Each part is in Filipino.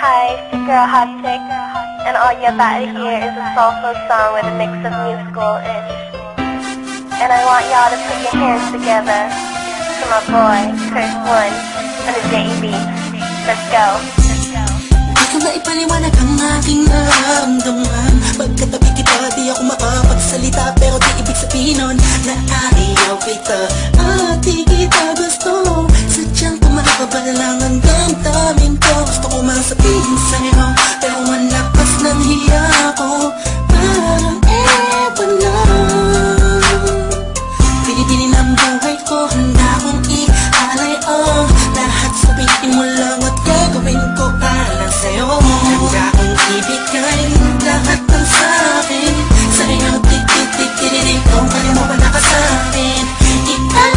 Hi, it's your girl Hot Chick, and all you're about to hear is a soulful song with a mix of musical-ish. And I want y'all to put your hands together to my boy, Curse One, and the JB. Let's go. Di ko na ipaliwanag ang aking nararamdaman. Pagkatabi kita, di ako makapagsalita, pero di ibig sabihin nun na ayaw kita at di kita gusto. Sadyang kumakabalang ang damdamin ko. Gusto ko mang sabihin sa'yo, pero malakas ng hiya ko. Parang ewan lang, pinipili ng buhay ko, handa kong ialay ang lahat. Sabihin mo lang at gagawin ko para sa'yo. Handa kong ibigay lahat ng sa'kin sa'yo. Tik-tik-tik-tik-tik, kung kaya mo wala ka sa'kin. Ikaw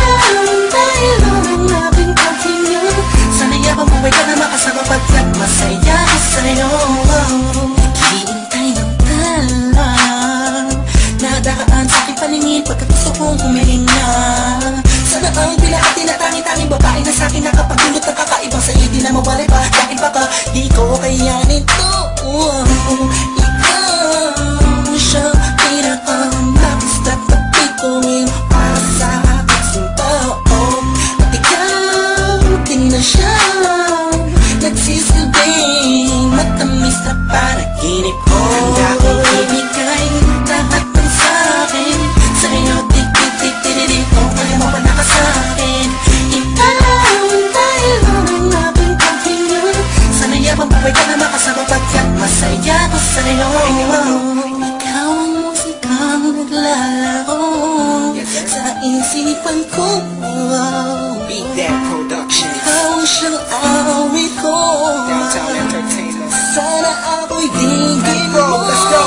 dahil ang aking paghinga. Sana'y abang buhay ka na makasama pagkat masaya ko sa'yo. Naghihintay ng talang nadakaan sa aking paningin pagkat gusto kong humihinga. Sana ang bila at tinatangi-tanging babae na sa'kin nakapagdulot ng kakaibang sa'yo di na mawalay pa. Dahil baka di ko kayanin to. Ikaw siya pinakamapis na tabi kong para sa aking sinta. At ikaw din na siya nagsisilbing matamis na panaginip ko. Handa kong ibigay lahat ng sa'kin sa'yo. Tik-tik-tik-tik-tik, kung kaya mo wala ka sa'kin. Ikaw dahil ang aking paghinga. Sana'y abang buhay ka na makasama pagkat masaya ko sa'yo. Ikaw ang musikang naglalaro sa isipan ko. Beat That Productions. Ikaw ang siyang awit ko. Downtown Entertainment. Sana ako'y digin mo. Let's go.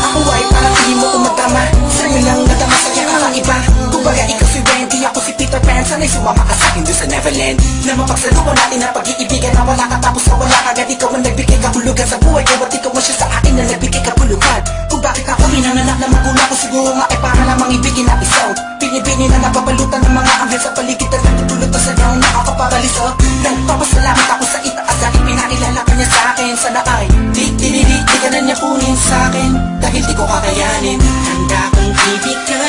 Ako ay parang hindi mo umatama. Sa'yo lang nadama sa'yo kakaiba. Kumbaga ikaw si Wendy, ako si Peter Pan. Sana'y sumama ka sa'kin doon sa Neverland. Na mapagsaluhan natin na pag-iibigan na wala ka tapos na wala agad. Ikaw ang nagbigay kahulugan sa buhay ko at ikaw ang siya sa akin na nagbigay kahulugan. Kung bakit ako hinanganak na magulang ko, siguro nga ay para lamang ibigin na isang binibini na napapalutan ng mga anghel sa paligid at natutulog pa sa diyang nakakaparaliso. Nagpapasalamat ako sa itaas dahil pinailala ka niya sa'kin. Sana ay di ka na niya kunin sa'kin dahil di ko kakayanin. Handa kong ibigay